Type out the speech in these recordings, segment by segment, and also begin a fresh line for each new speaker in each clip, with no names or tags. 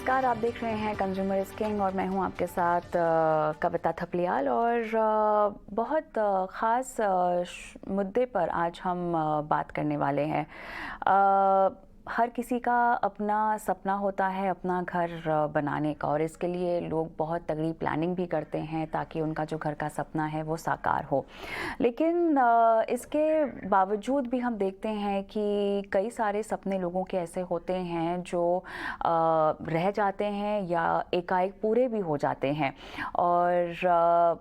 नमस्कार, आप देख रहे हैं कंज्यूमर इज किंग और मैं हूं आपके साथ कविता थपलियाल। और बहुत ख़ास मुद्दे पर आज हम बात करने वाले हैं। हर किसी का अपना सपना होता है अपना घर बनाने का, और इसके लिए लोग बहुत तगड़ी प्लानिंग भी करते हैं ताकि उनका जो घर का सपना है वो साकार हो। लेकिन इसके बावजूद भी हम देखते हैं कि कई सारे सपने लोगों के ऐसे होते हैं जो रह जाते हैं या एकाएक पूरे भी हो जाते हैं। और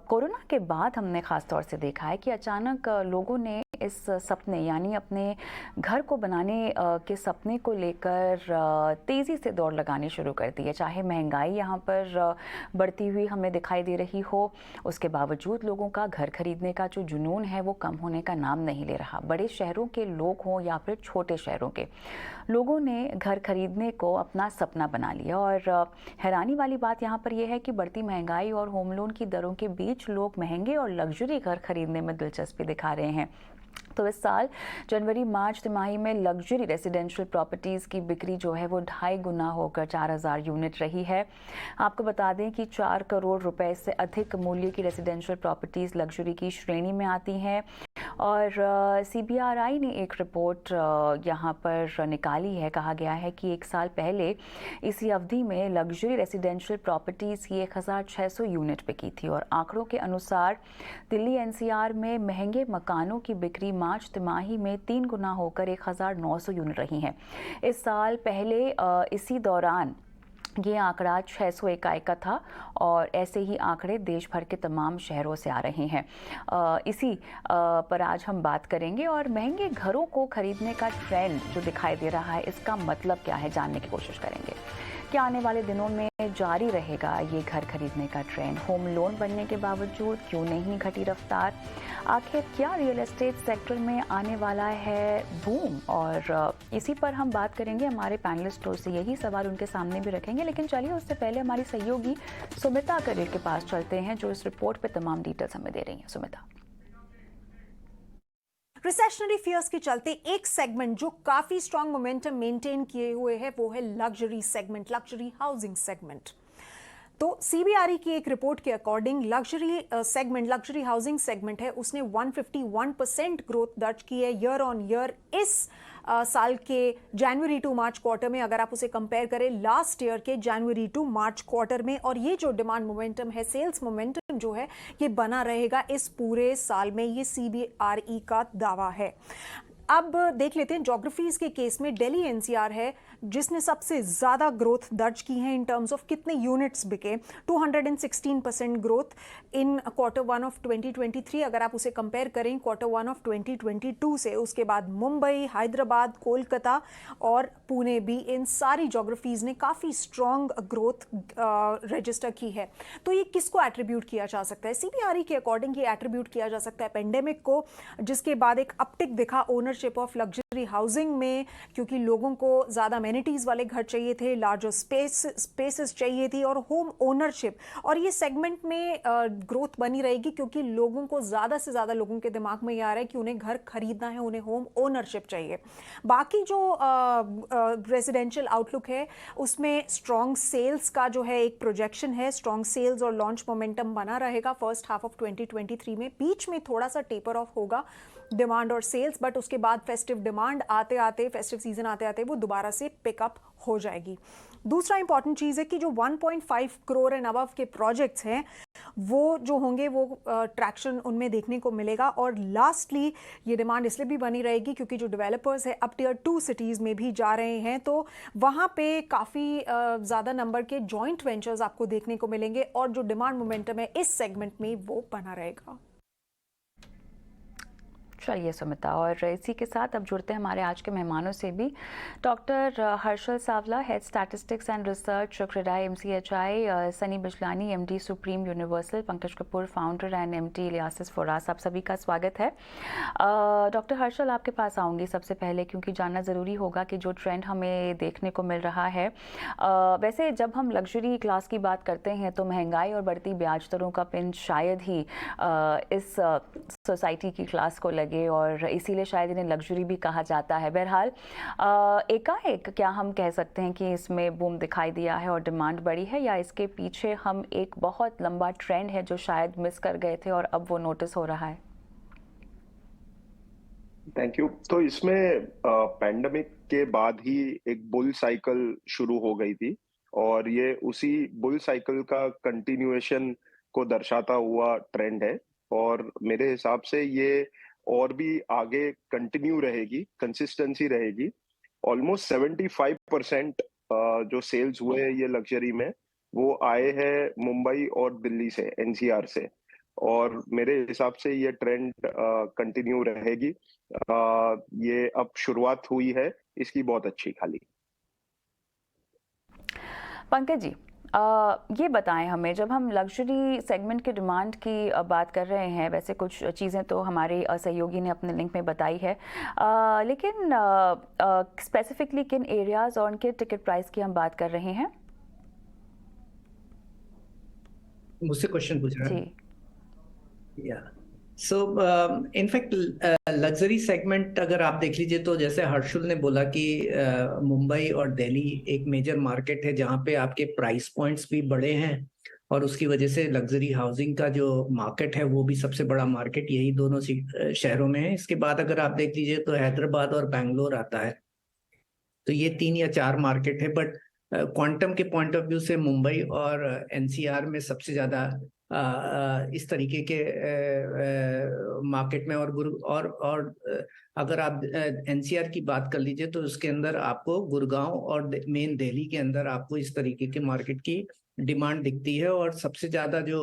कोरोना के बाद हमने ख़ास तौर से देखा है कि अचानक लोगों ने इस सपने यानी अपने घर को बनाने के सपने को लेकर तेज़ी से दौड़ लगानी शुरू कर दी है। चाहे महंगाई यहाँ पर बढ़ती हुई हमें दिखाई दे रही हो, उसके बावजूद लोगों का घर खरीदने का जो जुनून है वो कम होने का नाम नहीं ले रहा। बड़े शहरों के लोग हों या फिर छोटे शहरों के लोगों ने घर खरीदने को अपना सपना बना लिया। और हैरानी वाली बात यहाँ पर यह है कि बढ़ती महंगाई और होम लोन की दरों के बीच लोग महंगे और लग्जरी घर खरीदने में दिलचस्पी दिखा रहे हैं। तो इस साल जनवरी मार्च तिमाही में लग्जरी रेजिडेंशियल प्रॉपर्टीज़ की बिक्री जो है वो 2.5 गुना होकर 4000 यूनिट रही है। आपको बता दें कि 4 करोड़ रुपए से अधिक मूल्य की रेजिडेंशियल प्रॉपर्टीज़ लग्जरी की श्रेणी में आती हैं। और CBRI ने एक रिपोर्ट यहाँ पर निकाली है। कहा गया है कि एक साल पहले इसी अवधि में लग्जरी रेजिडेंशियल प्रॉपर्टीज़ की 1600 यूनिट बिकी थी। और आंकड़ों के अनुसार दिल्ली NCR में महंगे मकानों की बिक्री मार्च तिमाही में 3 गुना होकर 1900 यूनिट रही हैं। इस साल पहले इसी दौरान ये आंकड़ा 600 इकाई का था, और ऐसे ही आंकड़े देश भर के तमाम शहरों से आ रहे हैं। इसी पर आज हम बात करेंगे। और महंगे घरों को खरीदने का ट्रेंड जो दिखाई दे रहा है, इसका मतलब क्या है, जानने की कोशिश करेंगे। क्या आने वाले दिनों में जारी रहेगा ये घर खरीदने का ट्रेंड? होम लोन बनने के बावजूद क्यों नहीं घटी रफ्तार? आखिर क्या रियल एस्टेट सेक्टर में आने वाला है बूम? और इसी पर हम बात करेंगे। हमारे पैनलिस्टों से यही सवाल उनके सामने भी रखेंगे। लेकिन चलिए उससे पहले हमारी सहयोगी सुमिता करीर के पास चलते हैं, जो इस रिपोर्ट पे तमाम डिटेल्स हमें दे रही हैं। सुमिता।
रिसेशनरी फियर्स के चलते एक सेगमेंट जो काफी स्ट्रांग मोमेंटम मेंटेन किए हुए है वो है luxury segment, luxury housing segment. तो CBRE की एक रिपोर्ट के अकॉर्डिंग लग्जरी हाउसिंग सेगमेंट है, उसने 151% ग्रोथ दर्ज की है ईयर ऑन ईयर इस साल के जनवरी टू मार्च क्वार्टर में, अगर आप उसे कंपेयर करें लास्ट ईयर के जनवरी टू मार्च क्वार्टर में। और ये जो डिमांड मोमेंटम है, सेल्स मोमेंटम जो है, ये बना रहेगा इस पूरे साल में, ये CBRE का दावा है। अब देख लेते हैं ज्योग्राफीज के केस में दिल्ली NCR है जिसने सबसे ज्यादा ग्रोथ दर्ज की है इन टर्म्स ऑफ कितने यूनिट्स बिके। 216% ग्रोथ इन क्वार्टर 1 ऑफ 2023 अगर आप उसे कंपेयर करें क्वार्टर 1 ऑफ 2022 से। उसके बाद मुंबई, हैदराबाद, कोलकाता और पुणे भी, इन सारी ज्योग्राफीज ने काफी स्ट्रॉन्ग ग्रोथ रजिस्टर की है। तो ये किसको एट्रीब्यूट किया जा सकता है? CBRE के अकॉर्डिंग ये एट्रीब्यूट किया जा सकता है पेंडेमिक को, जिसके बाद एक अपटिक दिखा ओनरशिप ऑफ लग्जरी हाउसिंग में, क्योंकि लोगों को ज्यादा एमिनिटीज वाले घर चाहिए थे, लार्जर स्पेसेस चाहिए थी और होम ओनरशिप। और ये सेगमेंट में ग्रोथ बनी रहेगी क्योंकि लोगों को ज्यादा से ज्यादा लोगों के दिमाग में ये आ रहा है कि उन्हें घर खरीदना है, उन्हें होम ओनरशिप चाहिए। बाकी जो रेजिडेंशियल आउटलुक है उसमें स्ट्रॉन्ग सेल्स का जो है एक प्रोजेक्शन है, स्ट्रॉन्ग सेल्स और लॉन्च मोमेंटम बना रहेगा फर्स्ट हाफ ऑफ 2023 में। बीच में थोड़ा सा टेपर ऑफ होगा डिमांड और सेल्स, बट उसके बाद फेस्टिव डिमांड आते आते, फेस्टिव सीजन आते आते वो दोबारा से पिकअप हो जाएगी। दूसरा इंपॉर्टेंट चीज है कि जो 1.5 करोड़ एंड अबव के प्रोजेक्ट्स हैं वो जो होंगे वो ट्रैक्शन उनमें देखने को मिलेगा। और लास्टली ये डिमांड इसलिए भी बनी रहेगी क्योंकि जो डेवलपर्स है अब टियर 2 सिटीज में भी जा रहे हैं, तो वहां पे काफी ज्यादा नंबर के जॉइंट वेंचर्स आपको देखने को मिलेंगे और जो डिमांड मोमेंटम है इस सेगमेंट में वो बना रहेगा।
चलिए सुमिता, और इसी के साथ अब जुड़ते हैं हमारे आज के मेहमानों से भी। Doctor Harshal Sawla, head statistics and research CREDAI MCHI, Sunny Bijlani, MD supreme universal, Pankaj Kapoor founder and MD इलियासिस फराज, आप सभी का स्वागत है। डॉक्टर हर्षल, आपके पास आऊँगी सबसे पहले क्योंकि जानना ज़रूरी होगा कि जो ट्रेंड हमें देखने को मिल रहा है, वैसे जब हम लग्जरी क्लास की बात करते हैं तो महंगाई और बढ़ती ब्याज दरों का पिन शायद ही इस सोसाइटी की क्लास को लगे और इसीलिए शायद इन्हें लग्जरी भी कहा जाता है। बहरहाल एकाएक क्या हम कह सकते हैं कि इसमें बूम दिखाई दिया है और डिमांड बढ़ी है, या इसके पीछे हम एक बहुत लंबा ट्रेंड है जो शायद मिस कर गए थे और अब वो नोटिस हो रहा है?
Thank you. तो इसमें पैंडमिक के बाद ही एक बुल साइकिल शुरू हो गई थी और ये उसी बुल साइकिल का कंटिन्यूएशन को दर्शाता हुआ ट्रेंड है और मेरे हिसाब से ये और भी आगे कंटिन्यू रहेगी, कंसिस्टेंसी रहेगी। ऑलमोस्ट 75% जो सेल्स हुए हैं ये लग्जरी में, वो आए हैं मुंबई और दिल्ली से, एनसीआर से। और मेरे हिसाब से ये ट्रेंड कंटिन्यू रहेगी। ये अब शुरुआत हुई है इसकी बहुत अच्छी खाली।
पंकज जी, ये बताएं हमें, जब हम लग्जरी सेगमेंट की डिमांड की बात कर रहे हैं, वैसे कुछ चीज़ें तो हमारे सहयोगी ने अपने लिंक में बताई है, लेकिन स्पेसिफिकली किन एरियाज़ और उनके टिकट प्राइस की हम बात कर रहे हैं?
मुझसे क्वेश्चन पूछ रहा है?
जी।
या सो इनफैक्ट लग्जरी सेगमेंट अगर आप देख लीजिए तो जैसे हर्षुल ने बोला कि मुंबई और दिल्ली एक मेजर मार्केट है जहाँ पे आपके प्राइस पॉइंट्स भी बड़े हैं और उसकी वजह से लग्जरी हाउसिंग का जो मार्केट है वो भी सबसे बड़ा मार्केट यही दोनों शहरों में है। इसके बाद अगर आप देख लीजिए तो हैदराबाद और बैंगलोर आता है। तो ये 3 या 4 मार्केट है, बट क्वांटम के पॉइंट ऑफ व्यू से मुंबई और एनसीआर में सबसे ज्यादा इस तरीके के मार्केट में और अगर आप एनसीआर की बात कर लीजिए तो उसके अंदर आपको गुड़गांव और मेन दिल्ली के अंदर आपको इस तरीके के मार्केट की डिमांड दिखती है। और सबसे ज्यादा जो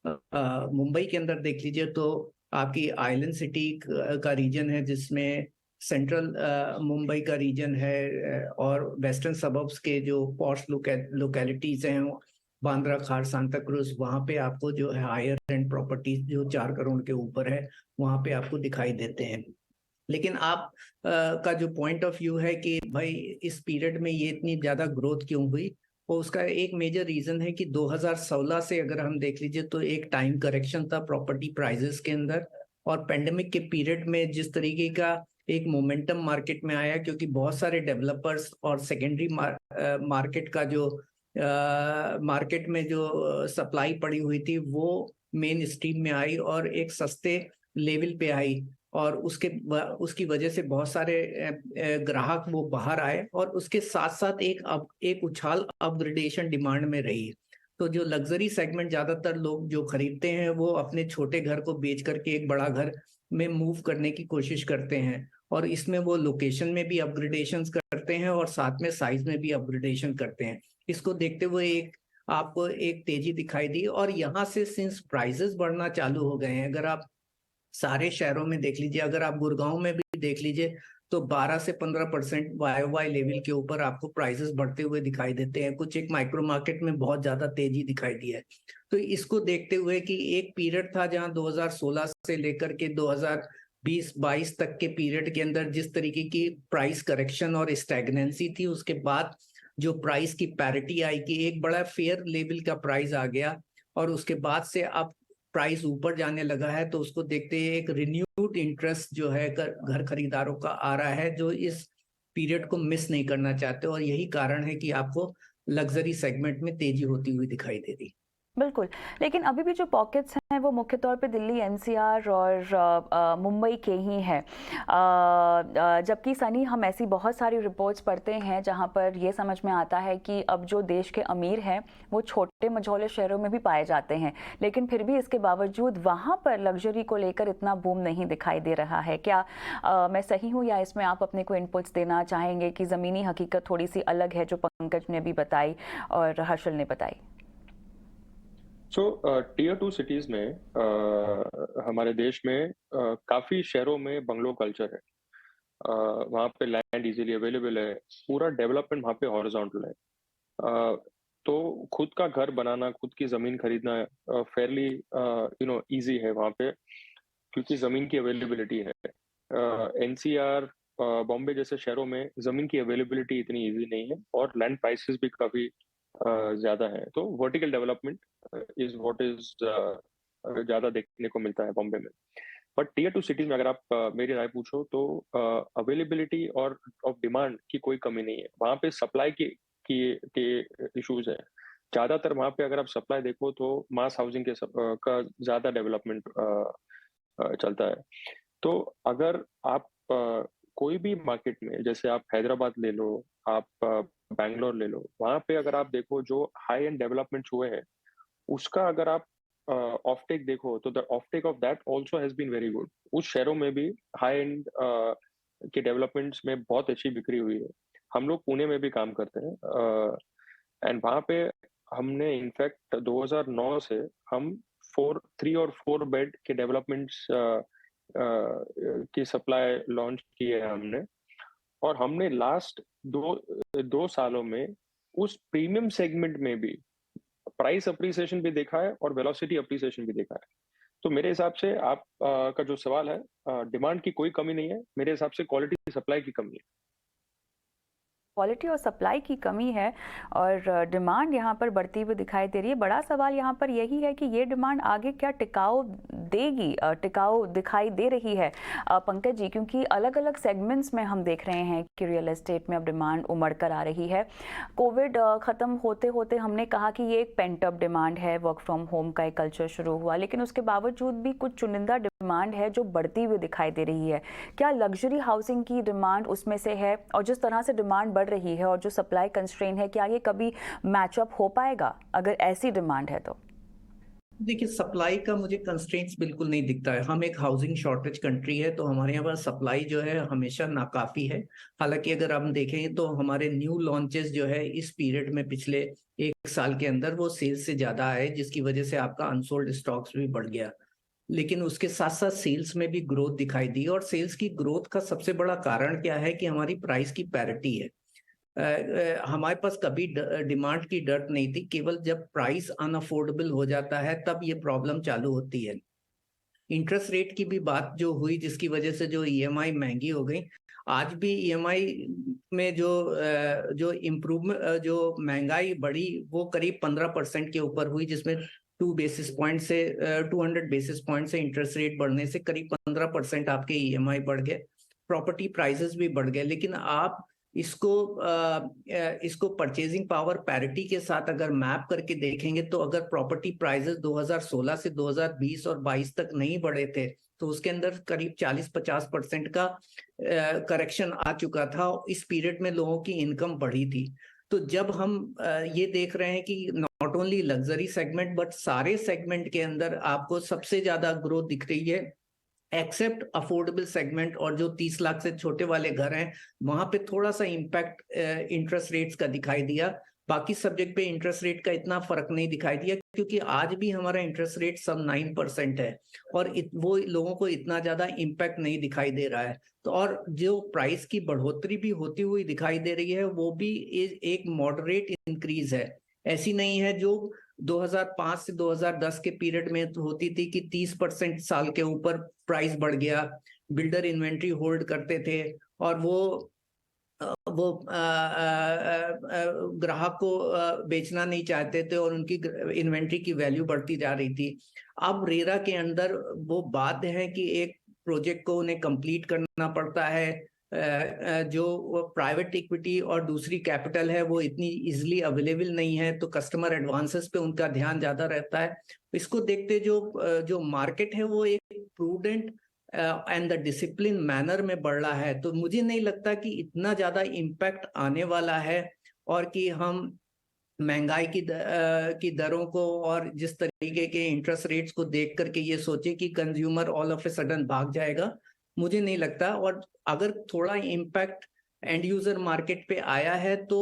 मुंबई के अंदर देख लीजिए तो आपकी आइलैंड सिटी का रीजन है जिसमें सेंट्रल मुंबई का रीजन है और वेस्टर्न सबर्ब्स के जो पॉश लोकेलिटीज हैं, बांद्रा खार, सांता क्रूज, वहाँ पे आपको जो है हायर रेंट प्रॉपर्टीज जो 4 करोड़ के ऊपर है वहाँ पे आपको दिखाई देते हैं। लेकिन आप का जो पॉइंट ऑफ व्यू है कि भाई इस पीरियड में ये इतनी ज्यादा ग्रोथ क्यों हुई, और उसका एक मेजर रीजन है कि 2016 से अगर हम देख लीजिए तो एक टाइम करेक्शन था प्रॉपर्टी प्राइजेस के अंदर, और पेंडेमिक के पीरियड में जिस तरीके का एक मोमेंटम मार्केट में आया क्योंकि बहुत सारे डेवलपर्स और सेकेंडरी मार्केट का जो मार्केट में जो सप्लाई पड़ी हुई थी वो मेन स्ट्रीम में आई और एक सस्ते लेवल पे आई, और उसकी वजह से बहुत सारे ग्राहक वो बाहर आए और उसके साथ साथ एक उछाल अपग्रेडेशन डिमांड में रही। तो जो लग्जरी सेगमेंट ज्यादातर लोग जो खरीदते हैं वो अपने छोटे घर को बेच करके एक बड़ा घर में मूव करने की कोशिश करते हैं, और इसमें वो लोकेशन में भी अपग्रेडेशन करते हैं और साथ में साइज में भी अपग्रेडेशन करते हैं। इसको देखते हुए आपको एक तेजी दिखाई दी, और यहाँ से सिंस प्राइसेस बढ़ना चालू हो गए हैं, अगर आप सारे शहरों में देख लीजिए, अगर आप गुड़गांव में भी देख लीजिए तो 12 से 15% YOY लेवल के ऊपर आपको प्राइसेस बढ़ते हुए दिखाई देते हैं। कुछ एक माइक्रो मार्केट में बहुत ज्यादा तेजी दिखाई दी है। तो इसको देखते हुए कि एक पीरियड था जहां 2016 से लेकर के 2020-22 तक के पीरियड के अंदर जिस तरीके की प्राइस करेक्शन और स्टैग्नेंसी थी, उसके बाद जो प्राइस की पैरिटी आई कि एक बड़ा फेयर लेवल का प्राइस आ गया और उसके बाद से अब प्राइस ऊपर जाने लगा है, तो उसको देखते ही एक रिन्यूड इंटरेस्ट जो है घर खरीदारों का आ रहा है जो इस पीरियड को मिस नहीं करना चाहते, और यही कारण है कि आपको लग्जरी सेगमेंट में तेजी होती हुई दिखाई दे रही।
बिल्कुल, लेकिन अभी भी जो पॉकेट्स हैं वो मुख्य तौर पे दिल्ली, एनसीआर और मुंबई के ही हैं, जबकि सनी हम ऐसी बहुत सारी रिपोर्ट्स पढ़ते हैं जहां पर ये समझ में आता है कि अब जो देश के अमीर हैं वो छोटे मझोले शहरों में भी पाए जाते हैं, लेकिन फिर भी इसके बावजूद वहां पर लग्जरी को लेकर इतना बूम नहीं दिखाई दे रहा है। क्या मैं सही हूँ, या इसमें आप अपने को इनपुट्स देना चाहेंगे कि ज़मीनी हकीकत थोड़ी सी अलग है जो पंकज ने भी बताई और हर्षल ने बताई?
टीयर 2 सिटीज में हमारे देश में काफी शहरों में बंगलो कल्चर है। वहाँ पे लैंड इजीली अवेलेबल है, पूरा डेवलपमेंट वहाँ पे हॉरिजॉन्टल है। तो खुद का घर बनाना, खुद की जमीन खरीदना फेयरली इजी है वहाँ पे, क्योंकि जमीन की अवेलेबिलिटी है। एनसीआर, बॉम्बे जैसे शहरों में जमीन की अवेलेबिलिटी इतनी इजी नहीं है और लैंड प्राइसेस भी काफी ज्यादा है। तो vertical development is what is ज्यादा देखने को मिलता है बॉम्बे में। बट टीयर 2 सिटीज में अगर आप मेरी राय पूछो तो अवेलेबिलिटी और ऑफ डिमांड की कोई कमी नहीं है। वहाँ पे सप्लाई के इश्यूज है ज्यादातर। वहाँ पे अगर आप सप्लाई देखो तो मास हाउसिंग का ज्यादा डेवलपमेंट चलता है। तो अगर आप कोई भी मार्केट में, जैसे आप हैदराबाद ले लो, आप बैंगलोर ले लो, वहाँ पे अगर आप देखो जो हाई एंड डेवलपमेंट हुए हैं उसका अगर आप ऑफ टेक देखो तो the offtake of that also has been very good. उस शहरों में भी हाई एंड के डेवलपमेंट्स में बहुत अच्छी बिक्री हुई है। हम लोग पुणे में भी काम करते हैं एंड वहाँ पे हमने इनफैक्ट 2009 से हम 3 और 4 बेड के डेवलपमेंट्स की सप्लाई लॉन्च की है हमने। और हमने लास्ट दो सालों में उस प्रीमियम सेगमेंट में भी प्राइस अप्रिसिएशन भी देखा है और वेलोसिटी अप्रिसिएशन भी देखा है। तो मेरे हिसाब से आप का जो सवाल है, डिमांड की कोई कमी नहीं है, मेरे हिसाब से क्वालिटी सप्लाई की कमी है।
क्वालिटी और सप्लाई की कमी है और डिमांड यहाँ पर बढ़ती हुई दिखाई दे रही है। बड़ा सवाल यहाँ पर यही है कि ये डिमांड आगे क्या टिकाऊ देगी, टिकाऊ दिखाई दे रही है पंकज जी, क्योंकि अलग अलग सेगमेंट्स में हम देख रहे हैं कि रियल एस्टेट में अब डिमांड उमड़ कर आ रही है। कोविड ख़त्म होते होते हमने कहा कि ये एक पेंट अप डिमांड है, वर्क फ्रॉम होम का एक कल्चर शुरू हुआ, लेकिन उसके बावजूद भी कुछ चुनिंदा डिमांड है जो बढ़ती हुई दिखाई दे रही है। क्या लग्जरी हाउसिंग की डिमांड उसमें से है? और जिस तरह से डिमांड बढ़ रही है और जो सप्लाई कंस्ट्रेन है, क्या ये कभी मैचअप हो पाएगा अगर ऐसी डिमांड है तो?
देखिए, सप्लाई का मुझे कंस्ट्रेंट्स बिल्कुल नहीं दिखता है। हम एक हाउसिंग शॉर्टेज कंट्री है, तो हमारे यहाँ पर सप्लाई जो है हमेशा नाकाफी है। हालांकि अगर हम देखें तो हमारे न्यू लॉन्चेस जो है इस पीरियड में पिछले 1 साल के अंदर वो सेल्स से ज्यादा आए, जिसकी वजह से आपका अनसोल्ड स्टॉक्स भी बढ़ गया। लेकिन उसके साथ साथ सेल्स में भी ग्रोथ दिखाई दी। और सेल्स की ग्रोथ का सबसे बड़ा कारण क्या है कि हमारी प्राइस की पैरिटी है। हमारे पास कभी डिमांड की डर नहीं थी, केवल जब प्राइस अनअफोर्डेबल हो जाता है तब ये प्रॉब्लम चालू होती है। इंटरेस्ट रेट की भी बात जो हुई, जिसकी वजह से जो ईएमआई महंगी हो गई। आज भी ईएमआई में जो इम्प्रूवमेंट, जो महंगाई बढ़ी वो करीब 15% के ऊपर हुई, जिसमें 200 बेसिस पॉइंट से इंटरेस्ट रेट बढ़ने से करीब 15% आपके ईएमआई बढ़ गए, प्रॉपर्टी प्राइसेस भी बढ़ गए। लेकिन आप इसको परचेजिंग पावर पैरिटी के साथ अगर मैप करके देखेंगे तो अगर प्रॉपर्टी प्राइसेस 2016 से 2020 और 22 तक नहीं बढ़े थे तो उसके अंदर करीब 40-50% का करेक्शन आ चुका था। इस पीरियड में लोगों की इनकम बढ़ी थी। तो जब हम ये देख रहे हैं कि not only luxury segment but सारे सेगमेंट के अंदर आपको सबसे ज्यादा ग्रोथ दिख रही है, एक्सेप्ट अफोर्डेबल सेगमेंट और जो 30 लाख से छोटे वाले घर हैं, वहां पे थोड़ा सा इम्पैक्ट इंटरेस्ट रेट्स का दिखाई दिया। बाकी सब्जेक्ट पे इंटरेस्ट रेट का इतना फर्क नहीं दिखाई दिया, क्योंकि आज भी हमारा इंटरेस्ट रेट सब 9% है और वो लोगों को इतना ज्यादा इम्पैक्ट नहीं दिखाई दे रहा है। तो और जो प्राइस की बढ़ोतरी भी होती हुई दिखाई दे रही है वो भी एक मॉडरेट इंक्रीज है। ऐसी नहीं है जो 2005 से 2010 के पीरियड में तो होती थी कि 30% साल के ऊपर प्राइस बढ़ गया, बिल्डर इन्वेंट्री होल्ड करते थे और वो ग्राहक को बेचना नहीं चाहते थे और उनकी इन्वेंट्री की वैल्यू बढ़ती जा रही थी। अब रेरा के अंदर वो बाध्य है कि एक प्रोजेक्ट को उन्हें कंप्लीट करना पड़ता है, जो प्राइवेट इक्विटी और दूसरी कैपिटल है वो इतनी इजीली अवेलेबल नहीं है, तो कस्टमर एडवांसेस पे उनका ध्यान ज्यादा रहता है। इसको देखते जो मार्केट है वो एक prudent and the discipline manner में बढ़ रहा है। तो मुझे नहीं लगता कि इतना ज्यादा इम्पैक्ट आने वाला है और कि हम महंगाई की दरों को और जिस तरीके के इंटरेस्ट रेट्स को देख करके ये सोचे कि consumer all of a sudden भाग जाएगा, मुझे नहीं लगता। और अगर थोड़ा इम्पैक्ट एंड यूजर मार्केट पे आया है तो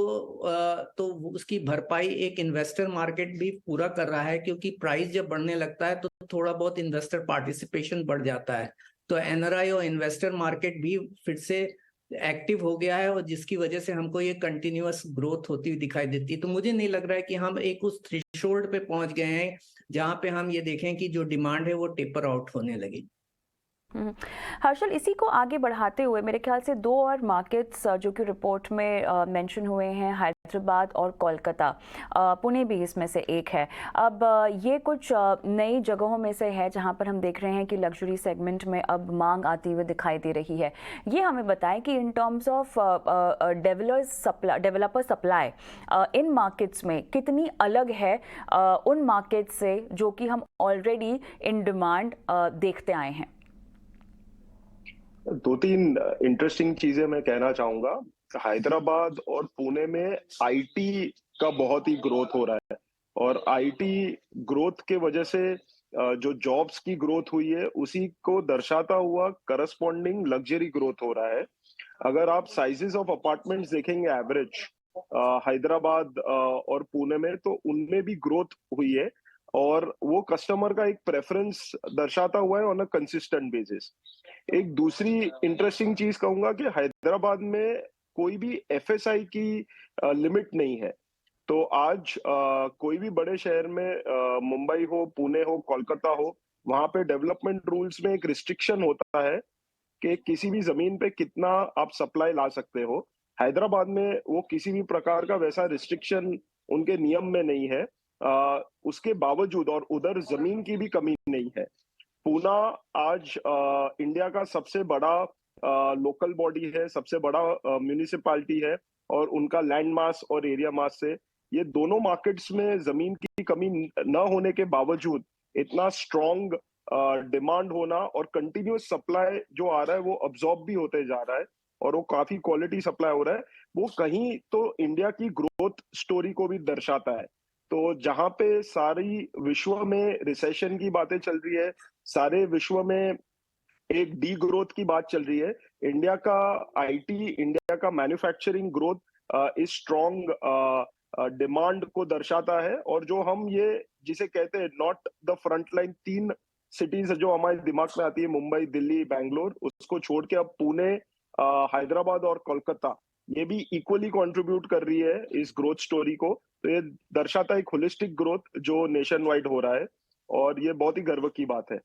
उसकी भरपाई एक इन्वेस्टर मार्केट भी पूरा कर रहा है, क्योंकि प्राइस जब बढ़ने लगता है तो थोड़ा बहुत इन्वेस्टर पार्टिसिपेशन बढ़ जाता है। तो एनआरआई और इन्वेस्टर मार्केट भी फिर से एक्टिव हो गया है और जिसकी वजह से हमको ये कंटिन्यूअस ग्रोथ होती हुई दिखाई देती है। तो मुझे नहीं लग रहा है कि हम एक उस थ्रेशोल्ड पे पहुंच गए हैं जहां पे हम ये देखें कि जो डिमांड है वो टेपर आउट होने लगी।
हर्षल, इसी को आगे बढ़ाते हुए मेरे ख्याल से दो और मार्केट्स जो कि रिपोर्ट में मेंशन हुए हैं, हैदराबाद और कोलकाता, पुणे भी इसमें से एक है। अब ये कुछ नई जगहों में से है जहां पर हम देख रहे हैं कि लग्जरी सेगमेंट में अब मांग आती हुई दिखाई दे रही है। ये हमें बताएं कि in terms of developer supply in markets में कितनी अलग है उन मार्केट्स से जो कि हम ऑलरेडी इन डिमांड देखते आए हैं।
दो तीन इंटरेस्टिंग चीजें मैं कहना चाहूंगा। हैदराबाद और पुणे में आईटी का बहुत ही ग्रोथ हो रहा है, और आईटी ग्रोथ के वजह से जो जॉब्स की ग्रोथ हुई है उसी को दर्शाता हुआ करस्पॉन्डिंग लग्जरी ग्रोथ हो रहा है। अगर आप साइजेस ऑफ अपार्टमेंट्स देखेंगे एवरेज हैदराबाद और पुणे में, तो उनमें भी ग्रोथ हुई है, और वो कस्टमर का एक प्रेफरेंस दर्शाता हुआ है ऑन अ कंसिस्टेंट बेसिस। एक दूसरी इंटरेस्टिंग चीज कहूंगा कि हैदराबाद में कोई भी एफएसआई की लिमिट नहीं है। तो आज कोई भी बड़े शहर में मुंबई हो, पुणे हो, कोलकाता हो, वहां पे डेवलपमेंट रूल्स में एक रिस्ट्रिक्शन होता है कि किसी भी जमीन पे कितना आप सप्लाई ला सकते हो। हैदराबाद में वो किसी भी प्रकार का वैसा रिस्ट्रिक्शन उनके नियम में नहीं है। उसके बावजूद, और उधर जमीन की भी कमी नहीं है। पूना आज इंडिया का सबसे बड़ा लोकल बॉडी है, सबसे बड़ा म्यूनिसिपैलिटी है, और उनका लैंड मास और एरिया मास से ये दोनों मार्केट्स में जमीन की कमी न होने के बावजूद इतना स्ट्रॉन्ग डिमांड होना और कंटिन्यूस सप्लाई जो आ रहा है वो अब्सॉर्ब भी होते जा रहा है, और वो काफी क्वालिटी सप्लाई हो रहा है। वो कहीं तो इंडिया की ग्रोथ स्टोरी को भी दर्शाता है। तो जहां पे सारी विश्व में रिसेशन की बातें चल रही है, सारे विश्व में एक डी ग्रोथ की बात चल रही है, इंडिया का आईटी, इंडिया का मैन्युफैक्चरिंग ग्रोथ इस स्ट्रॉन्ग डिमांड को दर्शाता है। और जो हम ये जिसे कहते हैं नॉट द फ्रंट लाइन, तीन सिटीज जो हमारे दिमाग में आती है, मुंबई, दिल्ली, बैंगलोर, उसको छोड़ के अब पुणे, हैदराबाद और कोलकाता, ये भी इक्वली कंट्रीब्यूट कर रही है इस ग्रोथ स्टोरी को। तो ये दर्शाता है एक होलिस्टिक ग्रोथ जो नेशन वाइड हो रहा है, और ये बहुत ही गर्व की बात है।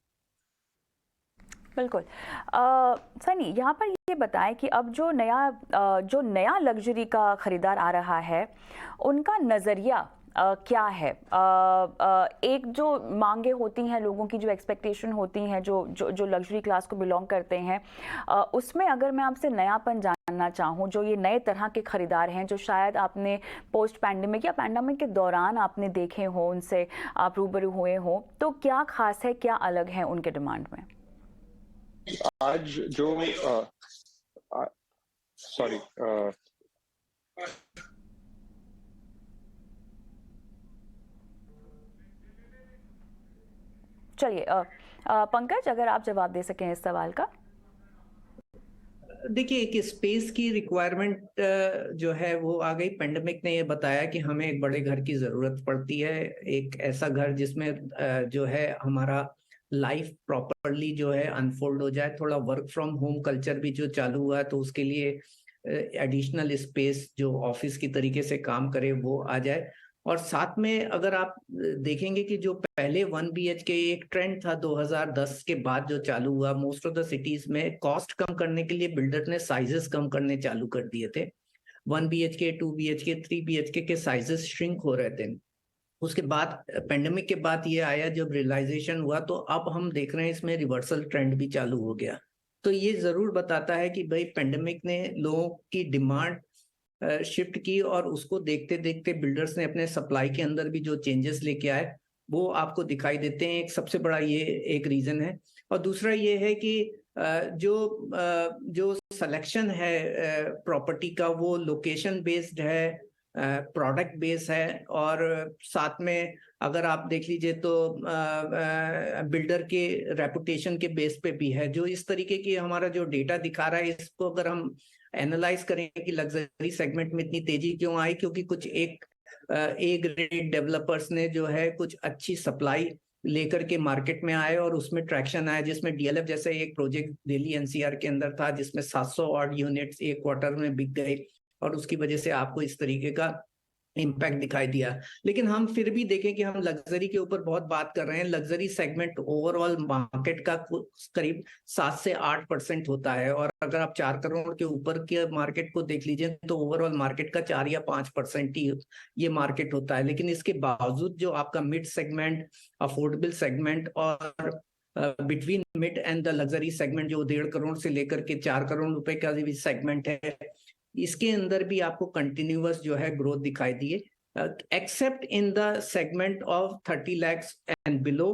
बिल्कुल। सनी, यहाँ पर ये बताएं कि अब जो नया लग्जरी का खरीदार आ रहा है, उनका नज़रिया क्या है? एक जो मांगे होती हैं लोगों की, जो एक्सपेक्टेशन होती हैं, जो लग्जरी क्लास को बिलोंग करते हैं, उसमें अगर मैं आपसे नयापन जानना चाहूँ, जो ये नए तरह के खरीदार हैं जो शायद आपने पोस्ट पैंडेमिक या पैंडेमिक के दौरान आपने देखे हो, उनसे आप रूबरू हुए हो, तो क्या खास है, क्या अलग है उनके डिमांड में?
आज जो सॉरी
चलिए, पंकज, अगर आप जवाब दे सकें इस सवाल का।
देखिए, एक स्पेस की रिक्वायरमेंट जो है वो आ गई। पेंडेमिक ने ये बताया कि हमें एक बड़े घर की जरूरत पड़ती है, एक ऐसा घर जिसमें जो है हमारा लाइफ प्रॉपरली जो है अनफोल्ड हो जाए। थोड़ा वर्क फ्रॉम होम कल्चर भी जो चालू हुआ है, तो उसके लिए एडिशनल स्पेस जो ऑफिस की तरीके से काम करे वो आ जाए। और साथ में अगर आप देखेंगे कि जो पहले 1 BHK एक ट्रेंड था 2010 के बाद जो चालू हुआ, मोस्ट ऑफ द सिटीज में कॉस्ट कम करने के लिए बिल्डर ने साइजेस कम करने चालू कर दिए थे। 1 BHK, 2 BHK, 3 BHK के साइजेस श्रिंक हो रहे थे। उसके बाद पेंडेमिक के बाद ये आया, जब रियलाइजेशन हुआ, तो अब हम देख रहे हैं इसमें रिवर्सल ट्रेंड भी चालू हो गया। तो ये जरूर बताता है कि भाई पेंडेमिक ने लोगों की डिमांड शिफ्ट की, और उसको देखते देखते बिल्डर्स ने अपने सप्लाई के अंदर भी जो चेंजेस लेके आए वो आपको दिखाई देते हैं। एक सबसे बड़ा ये एक रीजन है। और दूसरा ये है कि जो सिलेक्शन है प्रॉपर्टी का, वो लोकेशन बेस्ड है, प्रोडक्ट बेस है, और साथ में अगर आप देख लीजिए तो बिल्डर के रेपुटेशन के बेस पे भी है। जो इस तरीके की हमारा जो डेटा दिखा रहा है, इसको अगर हम एनालाइज करें कि लग्जरी सेगमेंट में इतनी तेजी क्यों आई, क्योंकि कुछ एक ए ग्रेड डेवलपर्स ने जो है कुछ अच्छी सप्लाई लेकर के मार्केट में आए और उसमें ट्रैक्शन आया, जिसमें डीएलएफ जैसे एक प्रोजेक्ट दिल्ली एनसीआर के अंदर था जिसमें 700 ऑड यूनिट्स एक क्वार्टर में बिक गए, और उसकी वजह से आपको इस तरीके का इम्पैक्ट दिखाई दिया। लेकिन हम फिर भी देखें कि हम लग्जरी के ऊपर बहुत बात कर रहे हैं। लग्जरी सेगमेंट ओवरऑल मार्केट का करीब 7 से 8% होता है, और अगर आप 4 करोड़ के ऊपर के मार्केट को देख लीजिए तो ओवरऑल मार्केट का 4 या 5% ही ये मार्केट होता है। लेकिन इसके बावजूद जो आपका मिड सेगमेंट, अफोर्डेबल सेगमेंट और between mid and the luxury segment, जो 1.5 करोड़ से लेकर के 4 करोड़ रुपए का भी सेगमेंट है, इसके अंदर भी आपको कंटिन्यूअस जो है ग्रोथ दिखाई दी है, accept in the segment of 30 lakhs and below,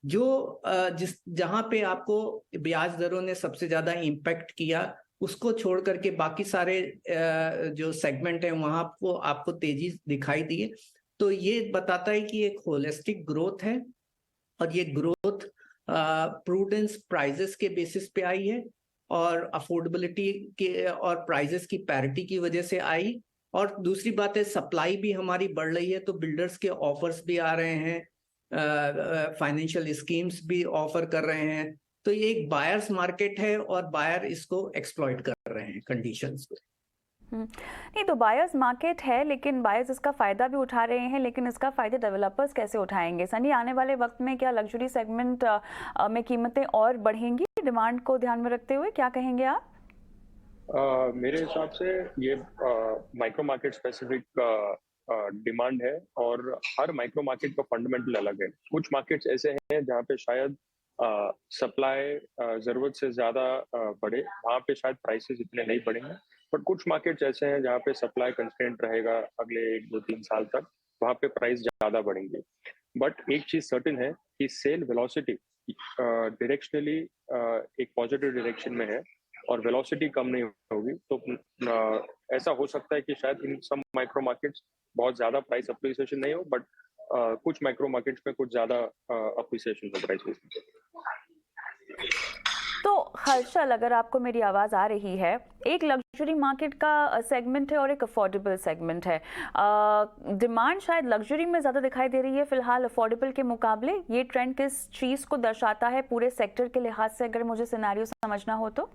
जो जहां पे आपको ब्याज दरों ने सबसे ज्यादा इम्पैक्ट किया, उसको छोड़ करके बाकी सारे जो सेगमेंट है वहां आपको तेजी दिखाई दी है। तो ये बताता है कि एक होलिस्टिक ग्रोथ है, और ये ग्रोथ प्रूडेंस प्राइजेस के बेसिस पे आई है, और अफोर्डेबिलिटी के और प्राइजेस की पैरिटी की वजह से आई। और दूसरी बात है, सप्लाई भी हमारी बढ़ रही है, तो बिल्डर्स के ऑफर्स भी आ रहे हैं, फाइनेंशियल स्कीम्स भी ऑफर कर रहे हैं। तो ये एक बायर्स मार्केट है, और बायर इसको एक्सप्लॉइट कर रहे हैं कंडीशंस को।
नहीं, तो बायर्स मार्केट है, लेकिन बायर्स इसका फ़ायदा भी उठा रहे हैं, लेकिन इसका फ़ायदा डेवलपर्स कैसे उठाएंगे? सनी, आने वाले वक्त में क्या लग्जरी सेगमेंट में कीमतें और बढ़ेंगी डिमांड को ध्यान में रखते हुए? क्या कहेंगे आप?
मेरे हिसाब से ये माइक्रो मार्केट स्पेसिफिक डिमांड है, और हर माइक्रो मार्केट का फंडामेंटल अलग है। कुछ मार्केट्स ऐसे हैं जहाँ पे शायद सप्लाई ज़रूरत से ज़्यादा बढ़े, वहाँ पे शायद प्राइसेस इतने नहीं बढ़ेंगे। बट कुछ मार्केट्स ऐसे हैं जहाँ पे सप्लाई कंस्ट्रेंट रहेगा अगले 1-2-3 साल तक, वहाँ पे प्राइस ज़्यादा बढ़ेंगे। बट एक चीज़ सर्टेन है कि सेल वेलोसिटी डायरेक्शनली एक पॉजिटिव डायरेक्शन में है, और वेलोसिटी कम नहीं होगी। तो ऐसा हो सकता है कि शायद इन सम माइक्रो मार्केट्स बहुत ज़्यादा प्राइस अप्रिसिएशन नहीं हो, बट कुछ माइक्रो मार्केट्स में कुछ ज़्यादा अप्रिसिएशन हो प्राइसेस में।
तो हर्षल, अगर आपको मेरी आवाज़ आ रही है, एक लग्जरी मार्केट का सेगमेंट है और एक अफोर्डेबल सेगमेंट है। डिमांड शायद लग्जरी में ज़्यादा दिखाई दे रही है फिलहाल अफोर्डेबल के मुकाबले। ये ट्रेंड किस चीज़ को दर्शाता है पूरे सेक्टर के लिहाज से, अगर मुझे सिनेरियो समझना हो तो?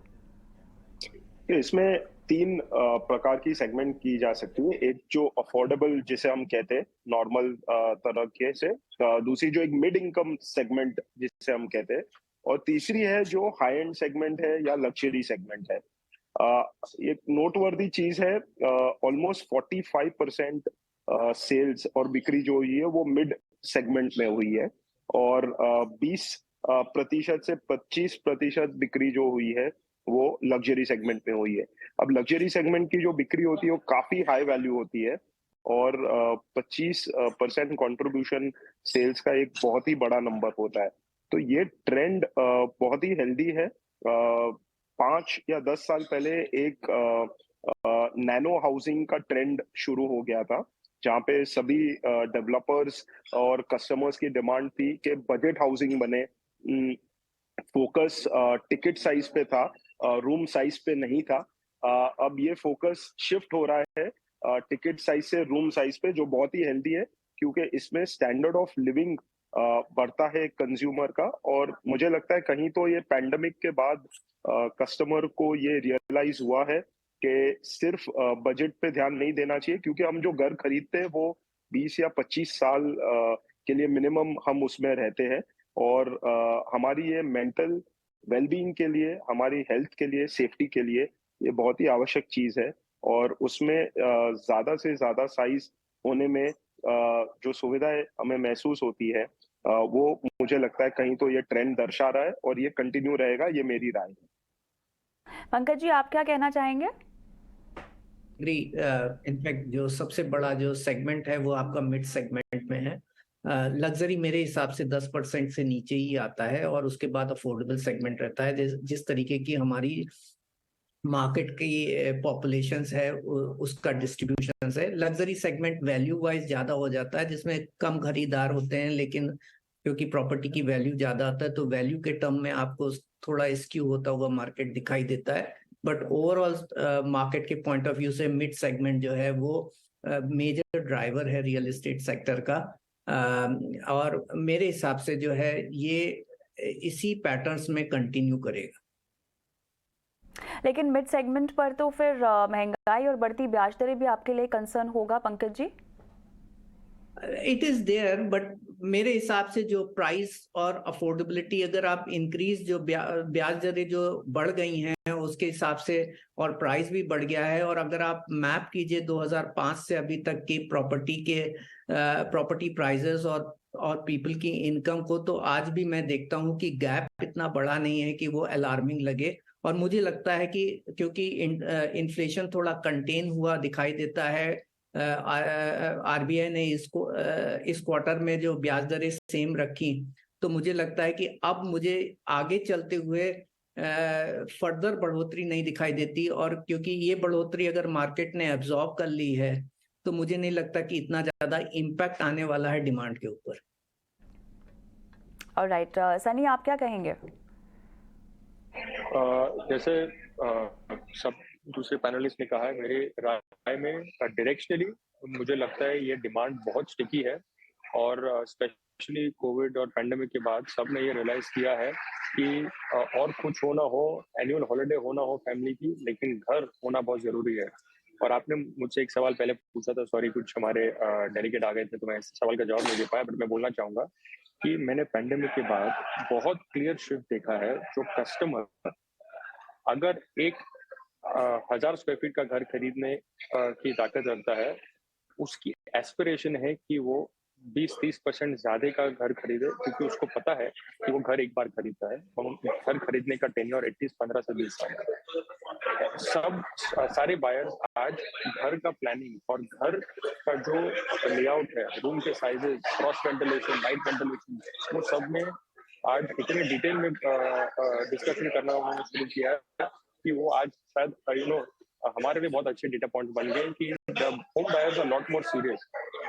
इसमें 3 प्रकार की सेगमेंट की जा सकती है। एक जो अफोर्डेबल जिसे हम कहते हैं नॉर्मल तरह के से, दूसरी जो एक मिड इनकम सेगमेंट जिसे हम कहते हैं, और तीसरी है जो हाई एंड सेगमेंट है या लग्जरी सेगमेंट है। एक नोटवर्दी चीज है, ऑलमोस्ट 45% सेल्स और बिक्री जो हुई है वो मिड सेगमेंट में हुई है, और 20% से 25% बिक्री जो हुई है वो लग्जरी सेगमेंट में हुई है। अब लग्जरी सेगमेंट की जो बिक्री होती है वो काफी हाई वैल्यू होती है, और 25% कंट्रीब्यूशन सेल्स का एक बहुत ही बड़ा नंबर होता है। तो ये ट्रेंड बहुत ही हेल्दी है। 5 या 10 साल पहले एक नैनो हाउसिंग का ट्रेंड शुरू हो गया था, जहाँ पे सभी डेवलपर्स और कस्टमर्स की डिमांड थी कि बजट हाउसिंग बने। फोकस टिकट साइज पे था, रूम साइज पे नहीं था। अब ये फोकस शिफ्ट हो रहा है टिकट साइज से रूम साइज पे, जो बहुत ही हेल्दी है, क्योंकि इसमें स्टैंडर्ड ऑफ लिविंग बढ़ता है कंज्यूमर का। और मुझे लगता है कहीं तो ये पैंडेमिक के बाद कस्टमर को ये रियलाइज हुआ है कि सिर्फ बजट पे ध्यान नहीं देना चाहिए, क्योंकि हम जो घर खरीदते हैं वो 20 या 25 साल के लिए मिनिमम हम उसमें रहते हैं, और हमारी ये मेंटल वेलबीइंग के लिए, हमारी हेल्थ के लिए, सेफ्टी के लिए ये बहुत ही आवश्यक चीज है। और उसमें ज्यादा से ज्यादा साइज होने में जो सुविधाएं हमें महसूस होती है, वो मुझे लगता है कहीं तो ये ट्रेंड दर्शा रहा है, और ये कंटिन्यू रहेगा, ये मेरी राय है।
पंकज जी, आप क्या कहना चाहेंगे?
इनफैक्ट जो सबसे बड़ा जो सेगमेंट है वो आपका मिड सेगमेंट में है। लग्जरी मेरे हिसाब से 10% से नीचे ही आता है, और उसके बाद अफोर्डेबल सेगमेंट रहता है। जिस तरीके की हमारी मार्केट की पॉपुलेशंस है उसका डिस्ट्रीब्यूशन है। लग्जरी सेगमेंट वैल्यू वाइज ज्यादा हो जाता है, जिसमें कम खरीदार होते हैं, लेकिन क्योंकि प्रॉपर्टी की वैल्यू ज्यादा आता है तो वैल्यू के टर्म में आपको थोड़ा स्क्यू होता हुआ मार्केट दिखाई देता है। बट ओवरऑल मार्केट के पॉइंट ऑफ व्यू से मिड सेगमेंट जो है वो मेजर ड्राइवर है रियल एस्टेट सेक्टर का। और मेरे हिसाब से जो है ये इसी पैटर्न्स में कंटिन्यू करेगा।
लेकिन मिड सेगमेंट पर तो फिर महंगाई और बढ़ती ब्याज दरें भी आपके लिए कंसर्न होगा Pankaj ji?
It is there, but मेरे हिसाब से जो प्राइस और अफोर्डेबिलिटी, अगर आप इंक्रीज जो ब्याज दरें जो बढ़ गई हैं उसके हिसाब से, और प्राइस भी बढ़ गया है, और अगर आप मैप कीजिए 2005 से अभी तक की प्रॉपर्टी प्राइसेस और पीपल की इनकम को, तो आज भी मैं देखता हूं कि गैप इतना बड़ा नहीं है कि वो अलार्मिंग लगे। और मुझे लगता है कि क्योंकि इन्फ्लेशन थोड़ा कंटेन हुआ दिखाई देता है, आरबीआई ने इसको इस क्वार्टर में जो ब्याज दरें सेम रखी, तो मुझे लगता है कि अब मुझे आगे चलते हुए फर्दर बढ़ोतरी नहीं दिखाई देती, और क्योंकि ये बढ़ोतरी अगर मार्केट ने एब्जॉर्ब कर ली है तो मुझे नहीं लगता कि इतना ज्यादा इम्पैक्ट आने वाला है डिमांड के ऊपर।
ऑलराइट, सनी आप क्या कहेंगे?
जैसे सब दूसरे पैनलिस्ट ने कहा है, मेरे राय में डायरेक्शनली मुझे लगता है ये डिमांड बहुत स्टिकी है, और स्पेशली कोविड और पैंडेमिक के बाद सबने ये रियलाइज किया है कि और कुछ हो ना हो, एनुअल हॉलिडे हो ना हो फैमिली की, लेकिन घर होना बहुत जरूरी है। और आपने मुझसे एक सवाल पहले पूछा था, सॉरी कुछ हमारे डेलीगेट आ गए थे तो मैं इस सवाल का जवाब नहीं दे पाया, बट मैं बोलना चाहूंगा कि मैंने पैंडेमिक के बाद बहुत क्लियर शिफ्ट देखा है। जो कस्टमर अगर एक 1000 स्क्वायर फीट का घर खरीदने की ताकत रखता है, उसकी एस्पिरेशन है कि वो 20-30% ज्यादा का घर खरीदे, क्योंकि उसको पता है कि वो घर एक बार खरीदता है और घर खरीदने का टेन्योर एटलीस्ट 15 से 20 साल है। सब सारे बायर्स आज घर का प्लानिंग और घर का जो लेआउट है, रूम के sizes, cross ventilation, light ventilation, वो सब में आज इतने डिटेल में डिस्कशन करना उन्होंने शुरू किया है कि वो आज शायद हमारे लिए बहुत अच्छे डेटा पॉइंट बन गए कि जब home buyers are lot more serious,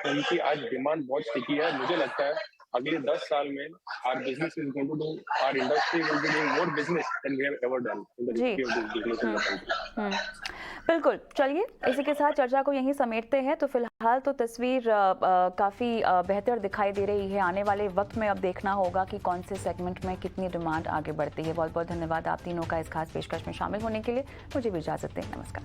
उनकी आज डिमांड बहुत स्टिकी है। मुझे लगता है अगले 10 साल में our business is going to do, our industry will be doing more business than we have ever done in the history of this business in the country.
बिल्कुल, चलिए इसी के साथ चर्चा को यहीं समेटते हैं। तो फिलहाल तो तस्वीर काफ़ी बेहतर दिखाई दे रही है। आने वाले वक्त में अब देखना होगा कि कौन से सेगमेंट में कितनी डिमांड आगे बढ़ती है। बहुत बहुत धन्यवाद आप तीनों का इस खास पेशकश में शामिल होने के लिए। मुझे भी इजाज़त दें, नमस्कार।